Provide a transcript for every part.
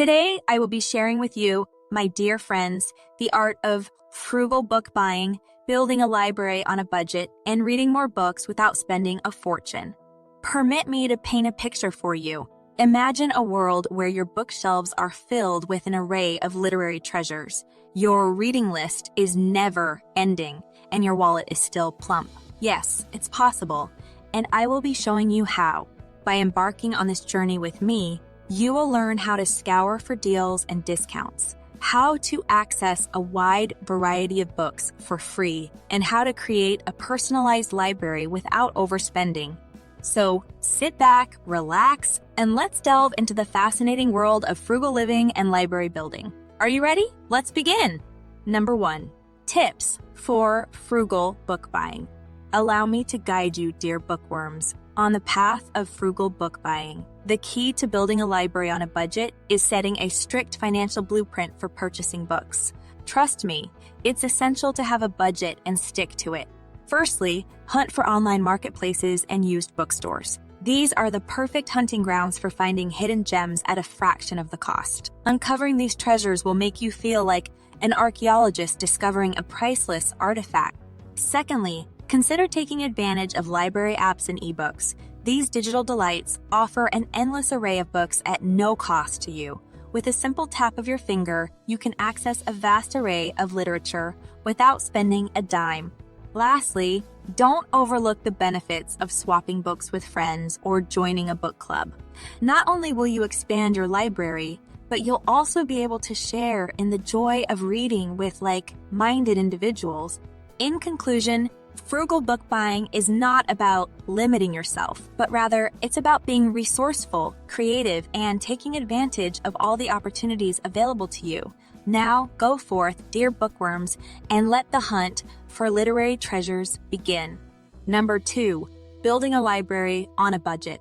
Today, I will be sharing with you, my dear friends, the art of frugal book buying, building a library on a budget, and reading more books without spending a fortune. Permit me to paint a picture for you. Imagine a world where your bookshelves are filled with an array of literary treasures. Your reading list is never ending, and your wallet is still plump. Yes, it's possible, and I will be showing you how. By embarking on this journey with me, you will learn how to scour for deals and discounts, how to access a wide variety of books for free, and how to create a personalized library without overspending. So sit back, relax, and let's delve into the fascinating world of frugal living and library building. Are you ready? Let's begin. Number 1. Tips for frugal book buying. Allow me to guide you, dear bookworms, on the path of frugal book buying. The key to building a library on a budget is setting a strict financial blueprint for purchasing books. Trust me, it's essential to have a budget and stick to it. Firstly, hunt for online marketplaces and used bookstores. These are the perfect hunting grounds for finding hidden gems at a fraction of the cost. Uncovering these treasures will make you feel like an archaeologist discovering a priceless artifact. Secondly, consider taking advantage of library apps and ebooks. These digital delights offer an endless array of books at no cost to you. With a simple tap of your finger, you can access a vast array of literature without spending a dime. Lastly, don't overlook the benefits of swapping books with friends or joining a book club. Not only will you expand your library, but you'll also be able to share in the joy of reading with like-minded individuals. In conclusion, frugal book buying is not about limiting yourself, but rather it's about being resourceful, creative, and taking advantage of all the opportunities available to you. Now, go forth, dear bookworms, and let the hunt for literary treasures begin. Number 2, building a library on a budget.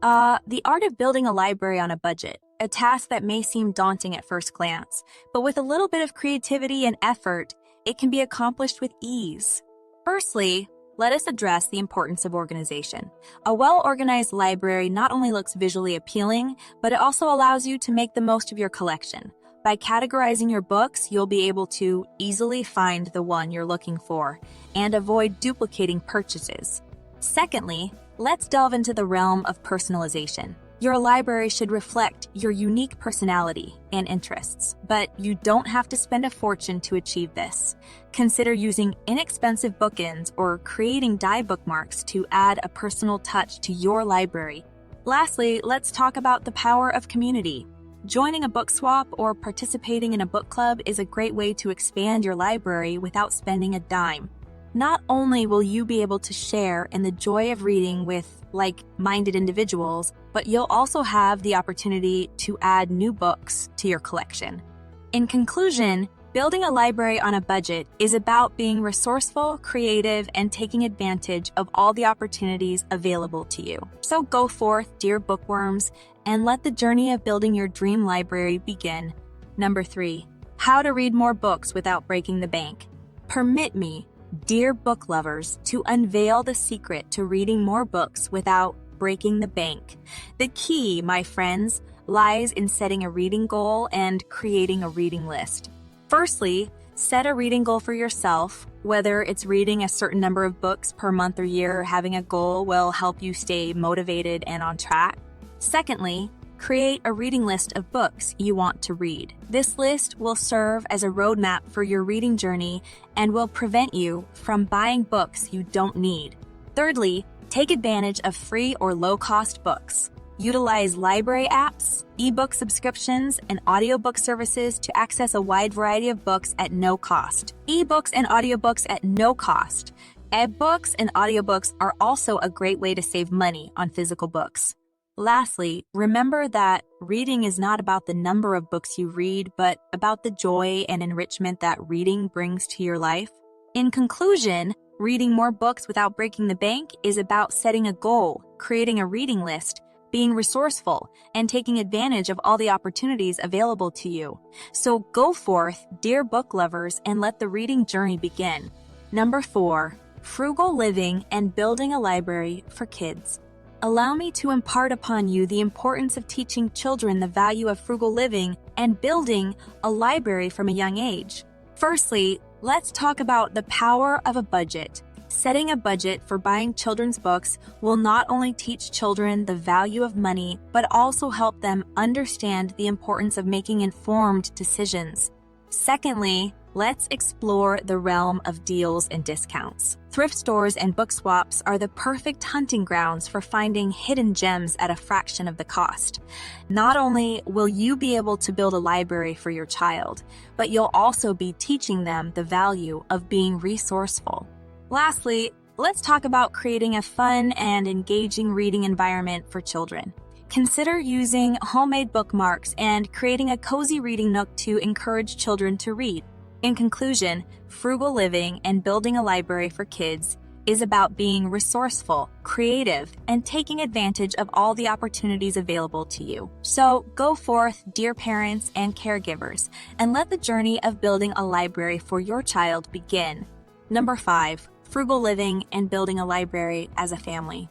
The art of building a library on a budget, a task that may seem daunting at first glance, but with a little bit of creativity and effort, it can be accomplished with ease. Firstly, let us address the importance of organization. A well-organized library not only looks visually appealing, but it also allows you to make the most of your collection. By categorizing your books, you'll be able to easily find the one you're looking for and avoid duplicating purchases. Secondly, let's delve into the realm of personalization. Your library should reflect your unique personality and interests, but you don't have to spend a fortune to achieve this. Consider using inexpensive bookends or creating die bookmarks to add a personal touch to your library. Lastly, let's talk about the power of community. Joining a book swap or participating in a book club is a great way to expand your library without spending a dime. Not only will you be able to share in the joy of reading with like-minded individuals, but you'll also have the opportunity to add new books to your collection. In conclusion, building a library on a budget is about being resourceful, creative, and taking advantage of all the opportunities available to you. So go forth, dear bookworms, and let the journey of building your dream library begin. Number 3, how to read more books without breaking the bank. Permit me, dear book lovers, to unveil the secret to reading more books without breaking the bank. The key, my friends, lies in setting a reading goal and creating a reading list. Firstly, set a reading goal for yourself. Whether it's reading a certain number of books per month or year, having a goal will help you stay motivated and on track. Secondly, create a reading list of books you want to read. This list will serve as a roadmap for your reading journey and will prevent you from buying books you don't need. Thirdly, take advantage of free or low-cost books. Utilize library apps, ebook subscriptions, and audiobook services to access a wide variety of books at no cost. Ebooks and audiobooks at no cost. Ebooks and audiobooks are also a great way to save money on physical books. Lastly, remember that reading is not about the number of books you read, but about the joy and enrichment that reading brings to your life. In conclusion, reading more books without breaking the bank is about setting a goal, creating a reading list, being resourceful, and taking advantage of all the opportunities available to you. So go forth, dear book lovers, and let the reading journey begin. Number 4, frugal living and building a library for kids. allow me to impart upon you the importance of teaching children the value of frugal living and building a library from a young age. Firstly, let's talk about the power of a budget. Setting a budget for buying children's books will not only teach children the value of money, but also help them understand the importance of making informed decisions. Secondly, let's explore the realm of deals and discounts. Thrift stores and book swaps are the perfect hunting grounds for finding hidden gems at a fraction of the cost. Not only will you be able to build a library for your child, but you'll also be teaching them the value of being resourceful. Lastly, let's talk about creating a fun and engaging reading environment for children. Consider using homemade bookmarks and creating a cozy reading nook to encourage children to read. In conclusion, frugal living and building a library for kids is about being resourceful, creative, and taking advantage of all the opportunities available to you. So go forth, dear parents and caregivers, and let the journey of building a library for your child begin. Number 5. Frugal living and building a library as a family.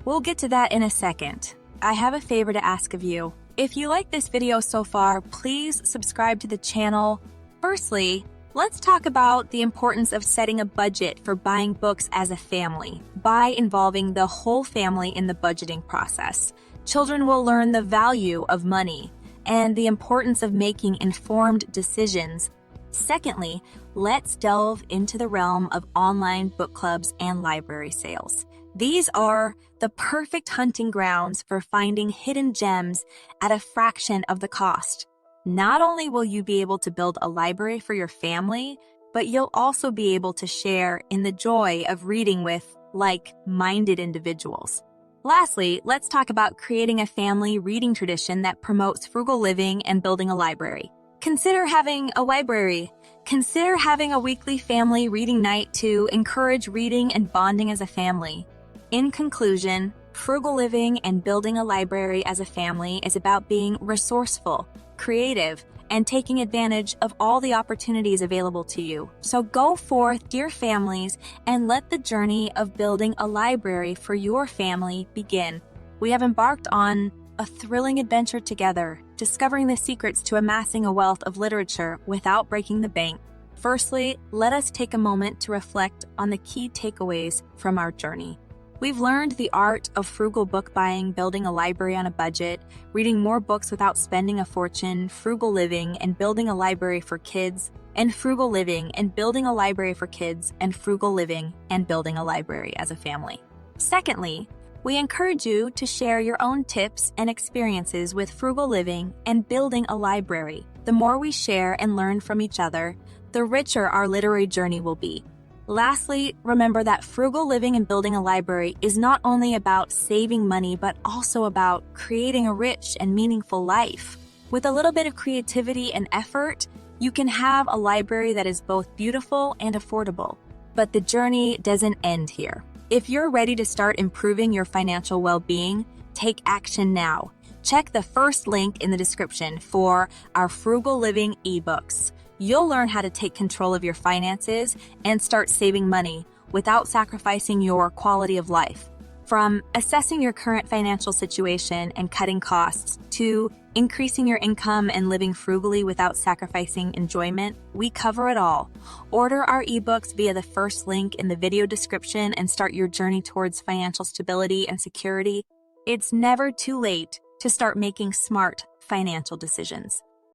We'll get to that in a second. I have a favor to ask of you. If you like this video so far, please subscribe to the channel. Firstly, let's talk about the importance of setting a budget for buying books as a family. By involving the whole family in the budgeting process, children will learn the value of money and the importance of making informed decisions. Secondly, let's delve into the realm of online book clubs and library sales. These are the perfect hunting grounds for finding hidden gems at a fraction of the cost. Not only will you be able to build a library for your family, but you'll also be able to share in the joy of reading with like-minded individuals. Lastly, let's talk about creating a family reading tradition that promotes frugal living and building a library. Consider having a library. Consider having a weekly family reading night to encourage reading and bonding as a family. In conclusion, frugal living and building a library as a family is about being resourceful, creative, and taking advantage of all the opportunities available to you. So go forth, dear families, and let the journey of building a library for your family begin. We have embarked on a thrilling adventure together, discovering the secrets to amassing a wealth of literature without breaking the bank. Firstly, let us take a moment to reflect on the key takeaways from our journey. We've learned the art of frugal book buying, building a library on a budget, reading more books without spending a fortune, frugal living and building a library for kids, and frugal living and building a library for kids, and frugal living and building a library as a family. Secondly, we encourage you to share your own tips and experiences with frugal living and building a library. The more we share and learn from each other, the richer our literary journey will be. Lastly, remember that frugal living and building a library is not only about saving money, but also about creating a rich and meaningful life. With a little bit of creativity and effort, you can have a library that is both beautiful and affordable. But the journey doesn't end here. If you're ready to start improving your financial well-being, take action now. Check the first link in the description for our Frugal Living ebooks. You'll learn how to take control of your finances and start saving money without sacrificing your quality of life. From assessing your current financial situation and cutting costs to increasing your income and living frugally without sacrificing enjoyment, we cover it all. Order our ebooks via the first link in the video description and start your journey towards financial stability and security. It's never too late to start making smart financial decisions.